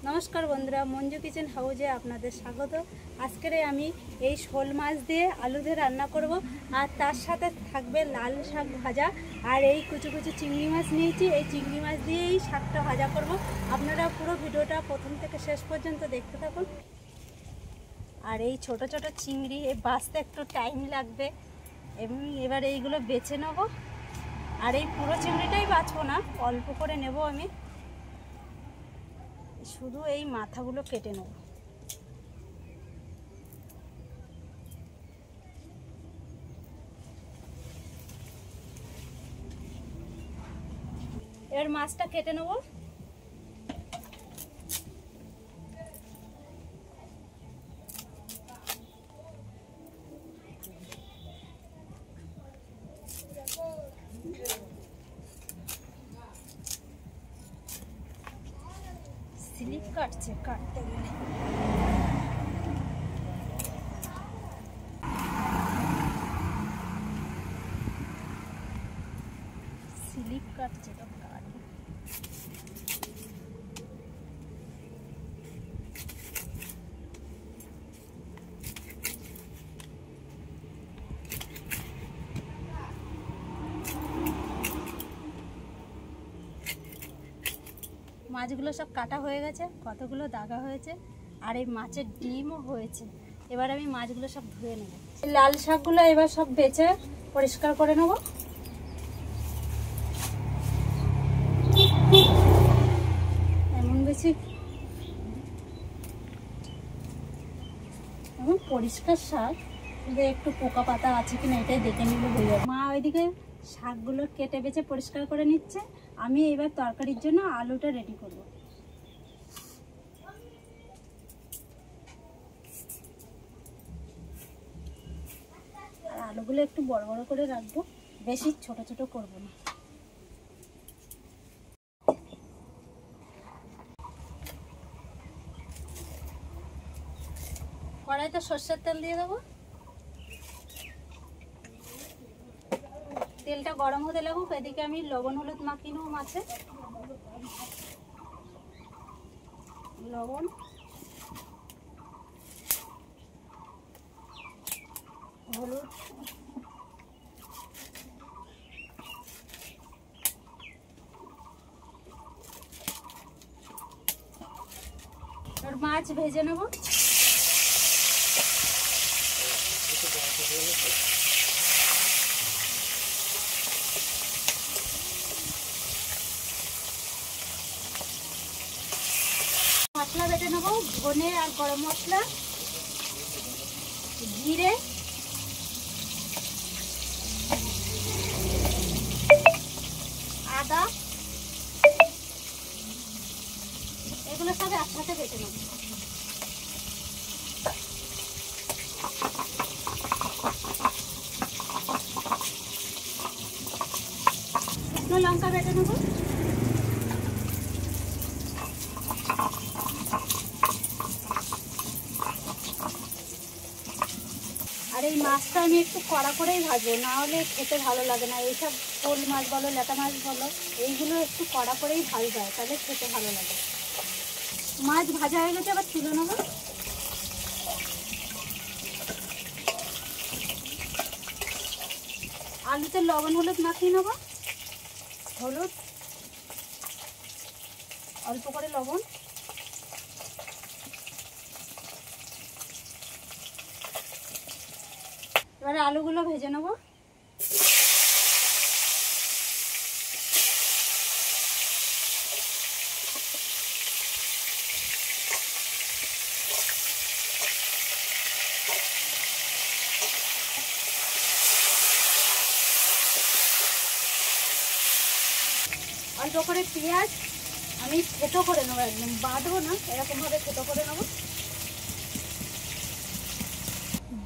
नमस्कार बंधुरा मंजू किचेन हाउजे आपनादेर स्वागत। आजके आमी এই শোল মাছ দিয়ে आलू দিয়ে रान्ना करब और तार साथे थाकबे लाल शाक भाजा और এই कुचु कुचु चिंगड़ी माछ निয়েছি। এই चिंगड़ी माछ দিয়ে এই শাকটা भाजा करब। আপনারা পুরো ভিডিওটা প্রথম থেকে শেষ পর্যন্ত দেখতে থাকুন। আর এই ছোট ছোট চিংড়ি এই বাছতে একটু টাইম লাগবে। এবার এইগুলো বেছে নেব আর এই পুরো চিংড়িটাই বাছবো না, অল্প করে নেব আমি। শুধু এই মাথাগুলো কেটে নেব। এবার মাছটা কেটে নেব। স্লিপ কাটছে, কাটতে গেলে স্লিপ কাটছে তো কাটে। মাছগুলো সব কাটা হয়ে গেছে, কতগুলো দাগা হয়েছে আর এই মাছের ডিমও হয়েছে। এবার আমি মাছগুলো সব ধুয়ে নেব। লাল শাকগুলো এবার সব বেছে পরিষ্কার করে নেব। এমন বেশি এমন পরিষ্কার শাক, কিন্তু একটু পোকা পাতা আছে কিনা এটাই দেখে নিলে হয়ে যাবে। মা ওইদিকে শাকগুলো কেটে বেছে পরিষ্কার করে নিচ্ছে। আমি এবার তরকারির জন্য আলুটা রেডি করব। আর আলুগুলো একটু বড় বড় করে রাখবো, বেশি ছোট ছোট করব না। কড়াইতে সরষের তেল দিয়ে দেবো। তেলটা গরম হতে লাগুক, এদিকে আমি লবণ হলুদ মাখিয়ে নেব মাছে। লবণ, হলুদ, আর মাছ ভেজে নেব। মশলা বেটে নেব, ধনে আর গরম মশলা, জিরে, আদা, এগুলো সব একসাথে বেটে নেব। শুকনো লঙ্কা বেটে নেব। আর এই মাছটা আমি একটু কড়া করেই ভাজবো, না হলে খেতে ভালো লাগে না। এইসব শোল মাছ বলো, ল্যাটা মাছ বলো, এইগুলো একটু কড়া করেই ভাজতে হয়, তাহলে খেতে ভালো লাগে। মাছ ভাজা হয়ে গেছে, আবার তুলে নেবো। আলুতে লবণ হলুদ মাখিয়ে নেবো। হলুদ, অল্প করে লবণ, এবারে আলুগুলো ভেজে নেব। অল্প করে পেঁয়াজ আমি থেতো করে নেবো, একদম বাঁধবো না, এরকম ভাবে থেতো করে নেবো।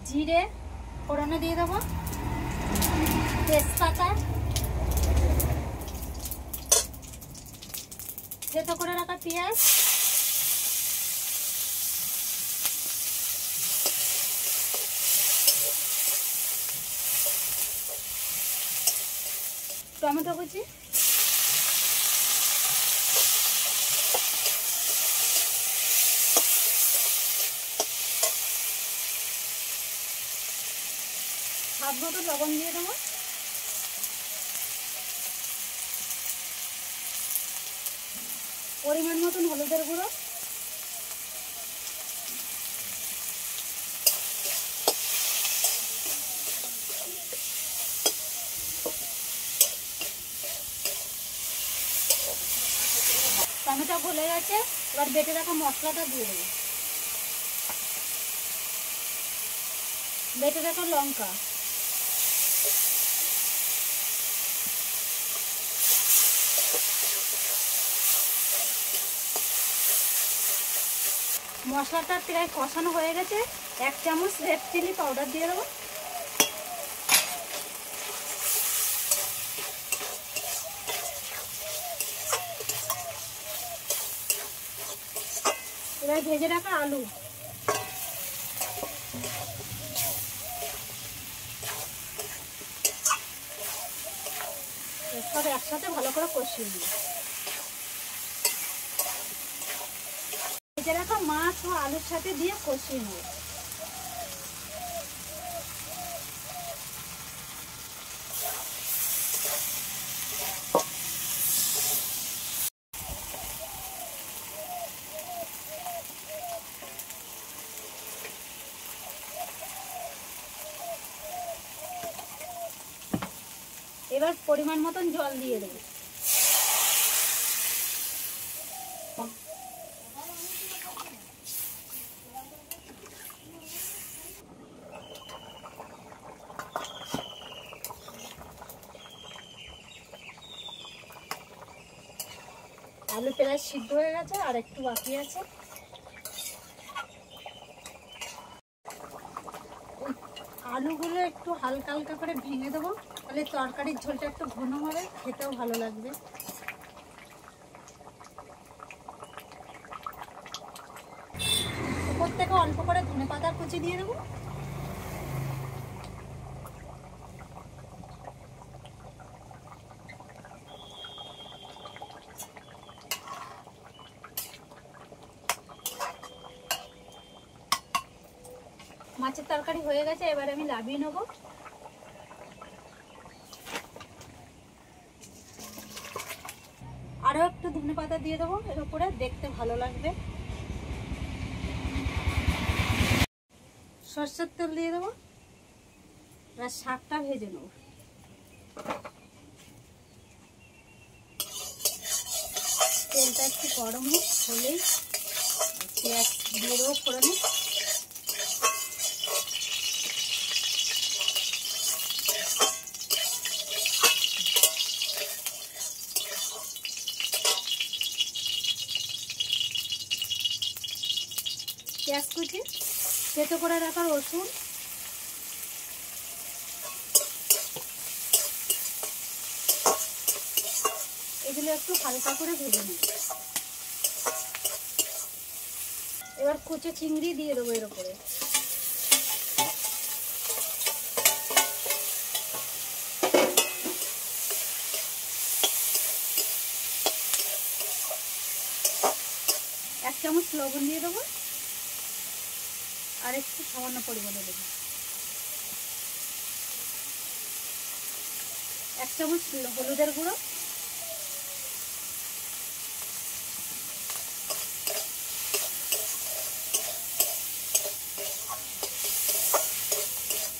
জিরে ফোড়নে দিয়ে দেবো, তেজপাতা, থেতো করে রাখা পেঁয়াজ, টমেটো কুচি, স্বাদ মতো লবণ দিয়ে দেবো। পরিমাণ মতন হলুদের গুঁড়ো, টমেটো গলে গেছে, এবার বেটে রাখা মশলাটা দিয়ে দেবো। বেটে রাখা লঙ্কা, মশলাটা প্রায় কষানো হয়ে গেছে, 1 চামচ রেড চিলি পাউডার দিয়ে দেবো। এবার ভেজে রাখা আলু, সব একসাথে ভালো করে কষিয়ে নিই। ভেজে রাখা মাছ ও আলুর সাথে দিয়ে কষিয়ে নেব। এবার পরিমাণ মতন জল দিয়ে দেবো। আলু প্রায় সিদ্ধ হয়ে গেছে, আর একটু বাকি আছে। আলুগুলো একটু হালকা হালকা করে ভেঙে দেবো, তাহলে তরকারির ঝোলটা একটু ঘন হবে, খেতেও ভালো লাগবে। উপর থেকে অল্প করে ধনেপাতা কুচি দিয়ে দেবো। মাছের তরকারি হয়ে গেছে, এবার আমি নামিয়ে নেবো। আরও একটু ধনেপাতা দিয়ে দেবো এর উপরে, দেখতে ভালো লাগবে। সরষের তেল দিয়ে দেবো, আর শাকটা ভেজে নেব। তেলটা একটু গরম হলেই পেঁয়াজ দিয়ে দেবো ফোড়নে। পেঁয়াজ কুচি, থেতো করে রাখা রসুন, এগুলো একটু হালকা করে ভেজে নেব। এবার কুচো চিংড়ি দিয়ে দেবো এর উপরে। এক চামচ লবণ দিয়ে দেবো, আর একটু সামান্য পরিমাণে দেবো। 1 চামচ হলুদের গুঁড়ো,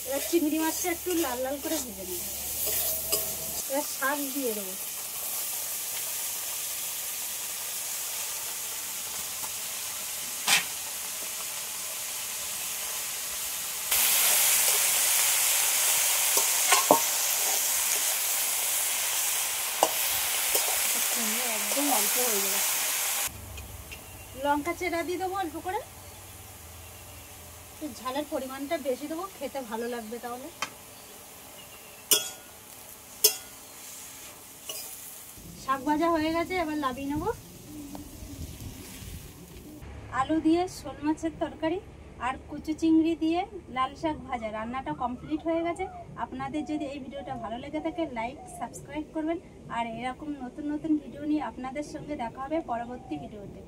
এবার চিংড়ি মাছটা একটু লাল লাল করে ভেজে নেব। এবার শাক দিয়ে দেবো। একদম অল্প হয়ে যাবে। লঙ্কা চেরা দিয়ে দেবো অল্প করে, ঝালের পরিমাণটা বেশি দেবো, খেতে ভালো লাগবে। তাহলে শাক ভাজা হয়ে গেছে, এবার নামিয়ে নেব। আলু দিয়ে শোল মাছের তরকারি আর কুচু চিংড়ি দিয়ে লাল শাক ভাজা রান্নাটা কমপ্লিট হয়ে গেছে। আপনাদের যদি এই ভিডিওটা ভালো লেগে থাকে, লাইক সাবস্ক্রাইব করবেন। আর এরকম নতুন নতুন ভিডিও নিয়ে আপনাদের সঙ্গে দেখা হবে পরবর্তী ভিডিওতে।